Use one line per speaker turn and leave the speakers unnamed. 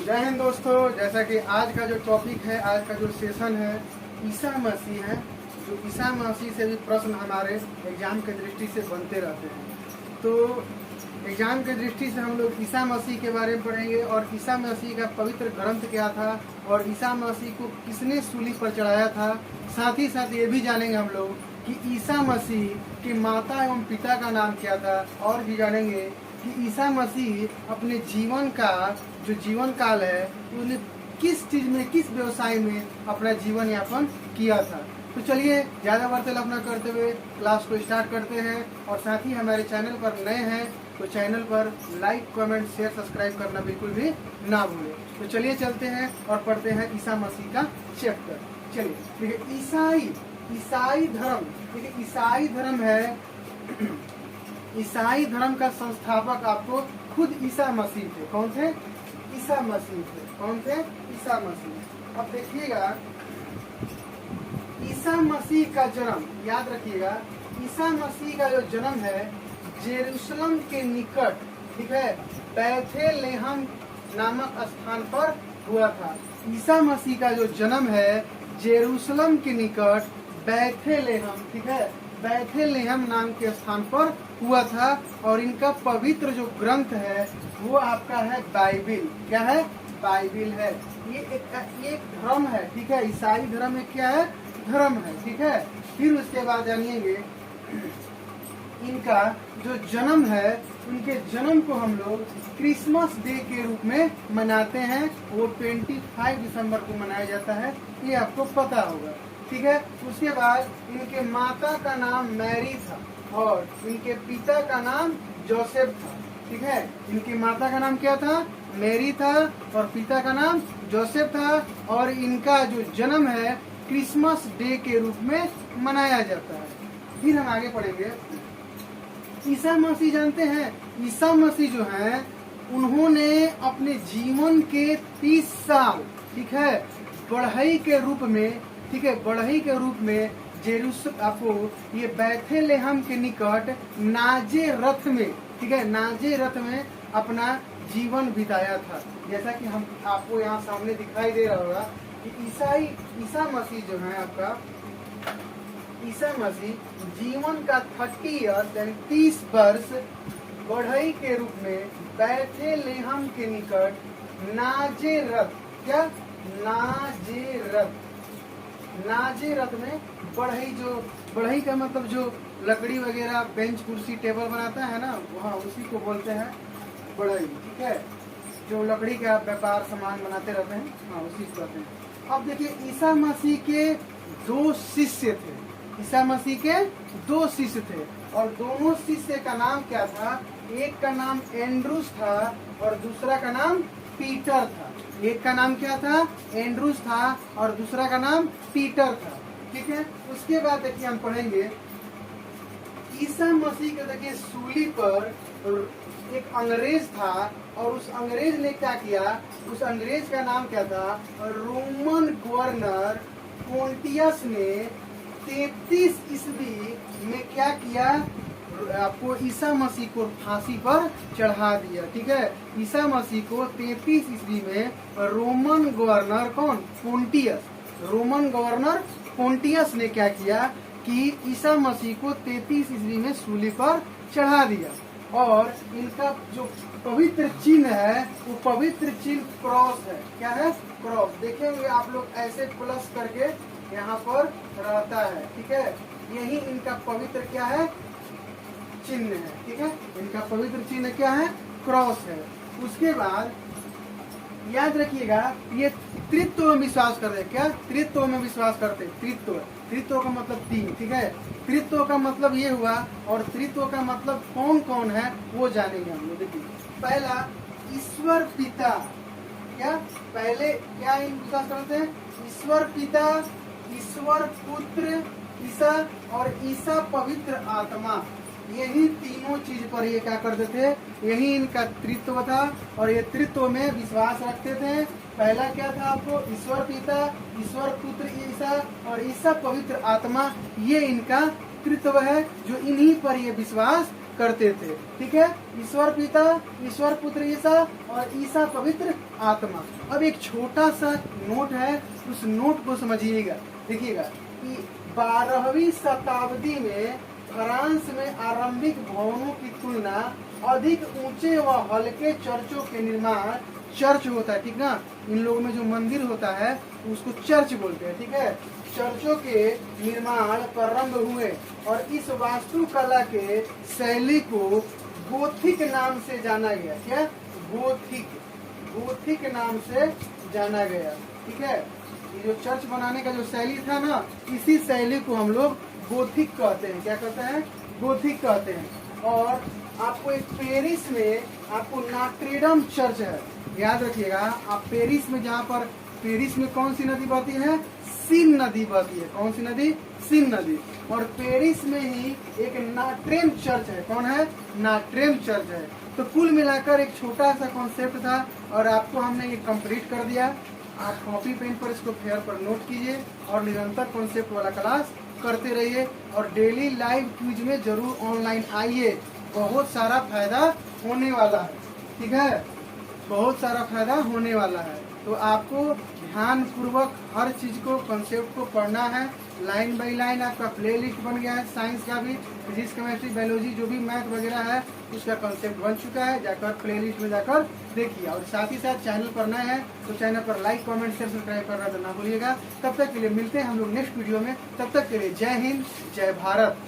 जय हिंद दोस्तों। जैसा कि आज का जो टॉपिक है, आज का जो सेशन है, ईसा मसीह है। जो ईसा मसीह से भी प्रश्न हमारे एग्जाम के दृष्टि से बनते रहते हैं। तो एग्जाम के दृष्टि से हम लोग ईसा मसीह के बारे में पढ़ेंगे और ईसा मसीह का पवित्र ग्रंथ क्या था और ईसा मसीह को किसने सूली पर चढ़ाया था। साथ ही साथ ये भी जानेंगे हम लोग कि ईसा मसीह की माता एवं पिता का नाम क्या था, और भी जानेंगे कि ईसा मसीह अपने जीवन का जो जीवन काल है उन्हें किस चीज में, किस व्यवसाय में अपना जीवन यापन किया था। तो चलिए ज़्यादा वार्तालाप न करते हुए क्लास को स्टार्ट करते हैं। और साथ ही हमारे चैनल पर नए हैं तो चैनल पर लाइक, कमेंट, शेयर, सब्सक्राइब करना बिल्कुल भी ना भूलें। तो चलिए चलते हैं और पढ़ते हैं ईसा मसीह का चैप्टर। चलिए देखिए, ईसाई धर्म, देखिए ईसाई धर्म है, ईसाई धर्म का संस्थापक आपको खुद ईसा मसीह थे। कौन थे? ईसा मसीह थे। कौन थे? ईसा मसीह। अब देखिएगा, ईसा मसीह का जन्म याद रखिएगा। ईसा मसीह का जो जन्म है जेरूशलम के निकट, ठीक है, बैथलेहम नामक स्थान पर हुआ था। ईसा मसीह का जो जन्म है जेरूशलम के निकट बैथलेहम, ठीक है, बैथलेहम नाम के स्थान पर हुआ था। और इनका पवित्र जो ग्रंथ है वो आपका है बाइबिल। क्या है? बाइबिल है। ये एक धर्म है, ठीक है। ईसाई धर्म में क्या है? धर्म है, ठीक है। फिर उसके बाद जानिएंगे इनका जो जन्म है, उनके जन्म को हम लोग क्रिसमस डे के रूप में मनाते हैं। वो 25 दिसंबर को मनाया जाता है, ये आपको पता होगा, ठीक है। उसके बाद इनके माता का नाम मैरी था और इनके पिता का नाम जोसेफ था, ठीक है। इनकी माता का नाम क्या था? मैरी था और पिता का नाम जोसेफ था। और इनका जो जन्म है क्रिसमस डे के रूप में मनाया जाता है। फिर हम आगे पढ़ेंगे। ईसा मसीह जानते हैं, ईसा मसीह जो है उन्होंने अपने जीवन के 30 साल, ठीक है, बढ़ई के रूप में, ठीक है, बढ़ई के रूप में जेरूसलम, आपको ये बैथलेहम के निकट नाजेरत में, ठीक है, नाजेरत में अपना जीवन बिताया था। जैसा कि हम आपको यहाँ सामने दिखाई दे रहा होगा कि ईसा मसीह जो है आपका, ईसा मसीह जीवन का 30 ईयर्स यानी 30 वर्ष बढ़ई के रूप में बैथलेहम के निकट नाजेरत, क्या? नाजेरत में बढ़ई, जो बढ़ई का मतलब जो लकड़ी वगैरह, बेंच, कुर्सी, टेबल बनाता है ना, वहाँ उसी को बोलते हैं बढ़ई, ठीक है। जो लकड़ी का व्यापार सामान बनाते रहते हैं, हाँ, उसी को कहते हैं। अब देखिए, ईसा मसीह के 2 शिष्य थे। ईसा मसीह के 2 शिष्य थे और दोनों शिष्य का नाम क्या था? एक का नाम एंड्रूस था और दूसरा का नाम पीटर था। एक का नाम क्या था? एंड्रूस था और दूसरा का नाम पीटर था, ठीक है। उसके बाद देखिए हम पढ़ेंगे ईसा मसीह के, देखिए सूली पर एक अंग्रेज था और उस अंग्रेज ने क्या किया? उस अंग्रेज का नाम क्या था? रोमन गवर्नर पोंटियस ने 33 ईस्वी में क्या किया? आपको ईसा मसीह को फांसी पर चढ़ा दिया, ठीक है। ईसा मसीह को 33 ईस्वी में रोमन गवर्नर, कौन? पोंटियस, रोमन गवर्नर पोंटियस ने क्या किया कि ईसा मसीह को 33 ईस्वी में सूली पर चढ़ा दिया। और इनका जो पवित्र चिन्ह है वो पवित्र चिन्ह क्रॉस है। क्या है? क्रॉस। देखेंगे आप लोग ऐसे प्लस करके यहाँ पर रहता है, ठीक है। यही इनका पवित्र क्या है? चिन्ह है, ठीक है। इनका पवित्र चिन्ह क्या है? क्रॉस है। उसके बाद याद रखिएगा, ये त्रित्व में विश्वास करते हैं। क्या? त्रित्व में विश्वास करते हैं। त्रित्व का मतलब 3, ठीक है। त्रित्व का मतलब ये हुआ, और त्रित्व का मतलब कौन कौन है वो जानेंगे हम लोग। देखिए, पहला ईश्वर पिता, क्या? पहले क्या विश्वास करते हैं? ईश्वर पिता, ईश्वर पुत्र ईसा और ईसा पवित्र आत्मा। यही तीनों चीज पर ये क्या करते थे? यही इनका त्रित्व था और ये त्रित्व में विश्वास रखते थे। पहला क्या था आपको? ईश्वर पिता, ईश्वर पुत्र ईसा और ईसा पवित्र आत्मा। ये इनका त्रित्व है जो इन्हीं पर ये विश्वास करते थे। ठीक है, ईश्वर पिता, ईश्वर पुत्र ईसा और ईसा पवित्र आत्मा। अब एक छोटा सा नोट है, उस नोट को समझिएगा। देखिएगा कि 12वीं शताब्दी में फ्रांस में आरंभिक भवनों की तुलना अधिक ऊंचे व हल्के चर्चों के निर्माण, चर्च होता है, ठीक ना, इन लोगों में जो मंदिर होता है उसको चर्च बोलते हैं। ठीक है, चर्चों के निर्माण प्रारंभ हुए और इस वास्तुकला के शैली को गोथिक नाम से जाना गया। क्या? गोथिक, गोथिक नाम से जाना गया। ठीक है, ये जो चर्च बनाने का जो शैली था ना, इसी शैली को हम लोग गोथिक कहते हैं। क्या कहते हैं? गोथिक कहते हैं। और आपको एक पेरिस में आपको नॉट्रे-डेम चर्च है, याद रखिएगा आप। पेरिस में, जहाँ पर पेरिस में कौन सी नदी बहती है? सीन नदी बहती है। कौन सी नदी? सीन नदी। और पेरिस में ही एक नॉट्रे-डेम चर्च है। कौन है? नॉट्रे-डेम चर्च है। तो कुल मिलाकर एक छोटा सा कॉन्सेप्ट था और आपको हमने ये कंप्लीट कर दिया। आप कॉपी पेन पर इसको फेयर पर नोट कीजिए और निरंतर कॉन्सेप्ट वाला क्लास करते रहिए और डेली लाइव क्विज में जरूर ऑनलाइन आइए। बहुत सारा फायदा होने वाला है। ठीक है, बहुत सारा फायदा होने वाला है। तो आपको ध्यान पूर्वक हर चीज को, कंसेप्ट को पढ़ना है। लाइन बाय लाइन आपका प्लेलिस्ट बन गया है। साइंस का भी, फिजिक्स, केमिस्ट्री, बायोलॉजी, जो भी मैथ वगैरह है उसका कंसेप्ट बन चुका है। जाकर प्लेलिस्ट में जाकर देखिए। और साथ ही साथ चैनल पर नए हैं तो चैनल पर लाइक, कमेंट, शेयर, सब्सक्राइब करना तो ना भूलिएगा। तब तक के लिए मिलते हैं हम लोग नेक्स्ट वीडियो में। तब तक के लिए जय हिंद, जय भारत।